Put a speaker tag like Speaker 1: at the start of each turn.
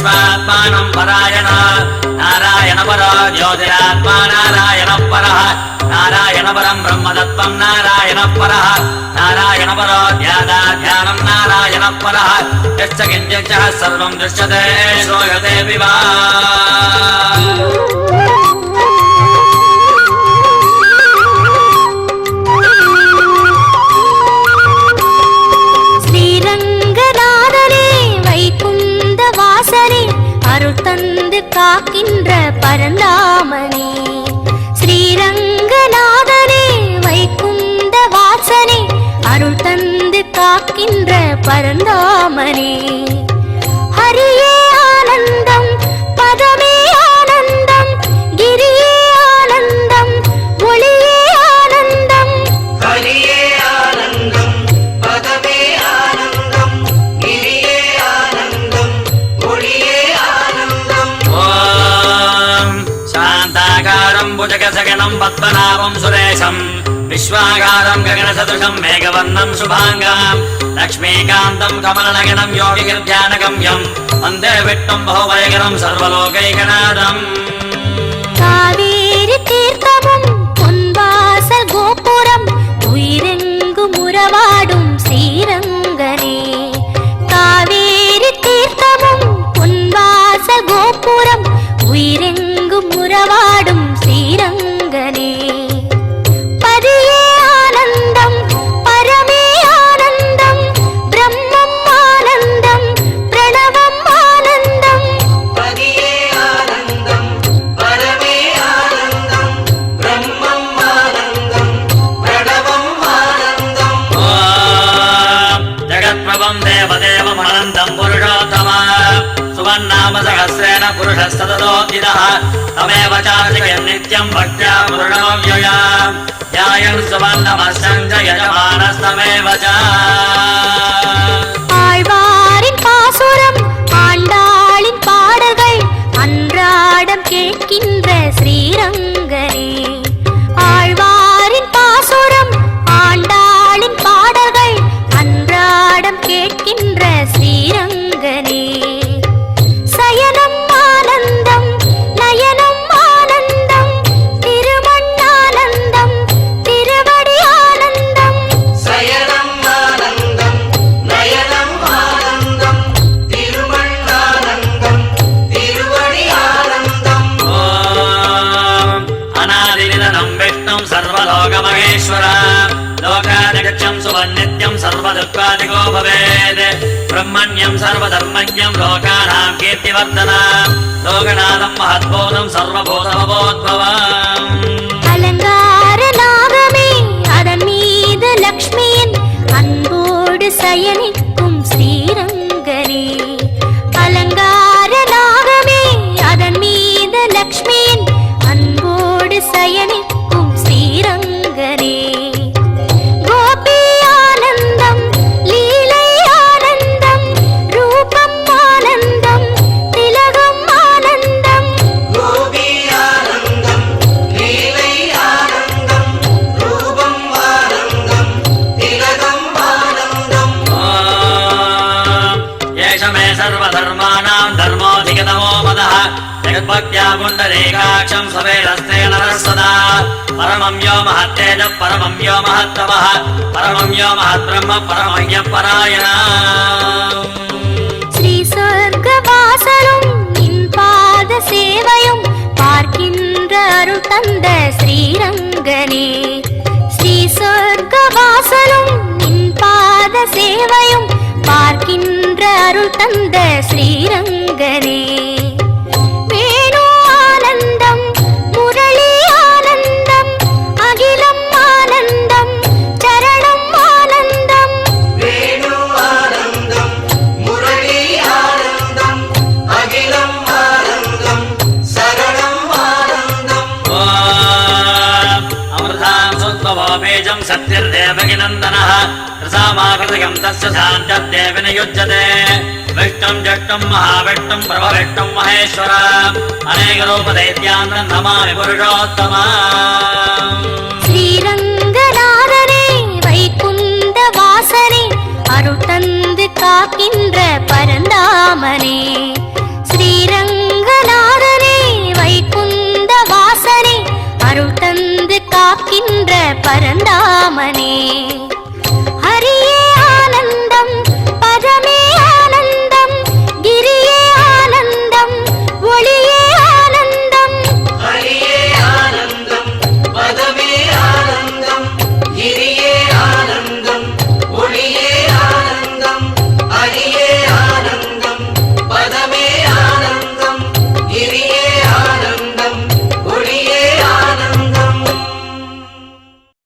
Speaker 1: विश्वात्मानं परायण नारायण परो ज्योतिरात्मा नारायण परः नारायण परं ब्रह्मतत्त्वं नारायण परः नारायण परो ध्यानं नारायण परः यश्च किञ्चित् सर्वं दृश्यते श्रूयते विवा
Speaker 2: தந்து காக்கின்ற பரந்தாமனே ஸ்ரீரங்கநாதனே வைகுந்த வாசனே அருள் தந்து காக்கின்ற பரந்தாமனே ஹரியே ஆனந்தம் பதமே ஆனந்தம் கிரியே ஆனந்தம் ஒளியே ஆனந்தம்
Speaker 3: ஹரியே ஆனந்தம் பதமே ஆனந்தம் கிரியே ஆனந்தம் ஒளியே
Speaker 1: भुजगसगणं पद्मनाभं सुरेशं विश्वागारं गगनसदृशं मेघवर्णं शुभाङ्गं लक्ष्मीकान्तं कमलनयनं योगिगिर्ध्यानगम्यं वन्दे विष्णुं बहुभयकरं सर्वलोकैकनाथम्
Speaker 2: காவேரி தீர்த்தமும் பொன்வாசல் கோபுரம் உயிரெங்கும் உறவாடும் ஸ்ரீரங்கனே காவேரி தீர்த்தமும் பொன்வாசல் கோபுரம் உயிரெங்கும் உறவாடும் ஸ்ரீரங்கனே பதியே ஆனந்தம் பரமே ஆனந்தம் பிரம்மம் ஆனந்தம் பிரணவம் ஆனந்தம்
Speaker 3: பதியே ஆனந்தம் பரமே ஆனந்தம் பிரம்மம் ஆனந்தம் பிரணவம் ஆனந்தம்
Speaker 1: जगत्प्रभं देवदेवम् अनन्तं पुरुषोत्तमा सुवन्नाम सहस्रेण पुरुषस्तततोऽधितः तमेव चार्चिकं नित्यं भक्त्या पूर्णमव्यया ध्यायन् सुवन्नमस्यं च यजमानस्तमेव च
Speaker 2: ஆழ்வாரின் பாசுரம் ஆண்டாளின் பாடல்கள் அன்றாடம் கேட்கின்ற ஸ்ரீரங்கனே ஆழ்வாரின் பாசுரம் ஆண்டாளின் பாடல்கள் அன்றாடம் கேட்கின்ற ஸ்ரீரங்கனே சயனம் ஆனந்தம் நயனம் ஆனந்தம் திருமண்ணானந்தம் திருவடி ஆனந்தம்
Speaker 3: சயனம் ஆனந்தம் நயனம் ஆனந்தம் திருமண்ணானந்தம் திருவடி ஆனந்தம்
Speaker 1: अनादिनिधनं विष्णुं सर्वलोकमहेश्वरा लोकादिगच्छं सुवन्नित्यं सर्वदुःखादिको भवेत् ब्रह्मण्यं सर्वधर्मज्ञं लोकानां कीर्तिवर्धना लोकनाथं महद्भूतं सर्वभूतमभूद्भवम्
Speaker 2: அலங்கார நாகமே அதன் மீது லக்ஷ்மியின் அன்போடு சயனிக்கும் ஸ்ரீரங்கனே அலங்கார நாகமே அதன் மீது லக்ஷ்மியின் அன்போடு சயனிக்கும் ஸ்ரீரங்கனே கோபி ஆனந்தம் லீலை ஆனந்தம் ரூபம் ஆனந்தம் திலகம் ஆனந்தம்
Speaker 3: கோபி ஆனந்தம் லீலை ஆனந்தம் ரூபம் ஆனந்தம் திலகம் ஆனந்தம்
Speaker 1: एष मे सर्वधर्माणां धर्मोऽधिगतमो मदः जगद्भक्त्या पुण्डरीकाक्षं सवेदस्ते नरः सदा परमं यो महत्तेजः परमं यो महत्तमः परमं यो महद्ब्रह्म परमं परायणः
Speaker 2: ஸ்ரீ சொர்க்கவாசலும் நின் பாத சேவையும் பார்க்கின்ற அருள் தந்த ஸ்ரீரங்கனே ஸ்ரீ சொர்க்கவாசலும் நின் பாத சேவையும் பார்க்கின்ற அருள் தந்த ஸ்ரீரங்கனே வேணு ஆனந்தம் முரளி ஆனந்தம் அகிலம் ஆனந்தம் சரணம் ஆனந்தம்
Speaker 3: வேணு ஆனந்தம் முரளி ஆனந்தம் அகிலம் ஆனந்தம் சரணம் ஆனந்தம்
Speaker 1: अमृतां सुत्वभोपेजं सत्यर्देवगिनन्दनः रसामाकृतिकं तस्य शान्तद्देवि नियुज्यते विष्णुं जष्टुं महाविष्णुं प्रभविष्णुं महेश्वर अनेकरूपदैत्यान् नमामि पुरुषोत्तमा
Speaker 2: ஸ்ரீரங்கநாதனே வைகுந்த வாசனே அருள் தந்து காக்கின்ற பரந்தாமனே ஸ்ரீ காக்கின்ற பரந்தாமனே.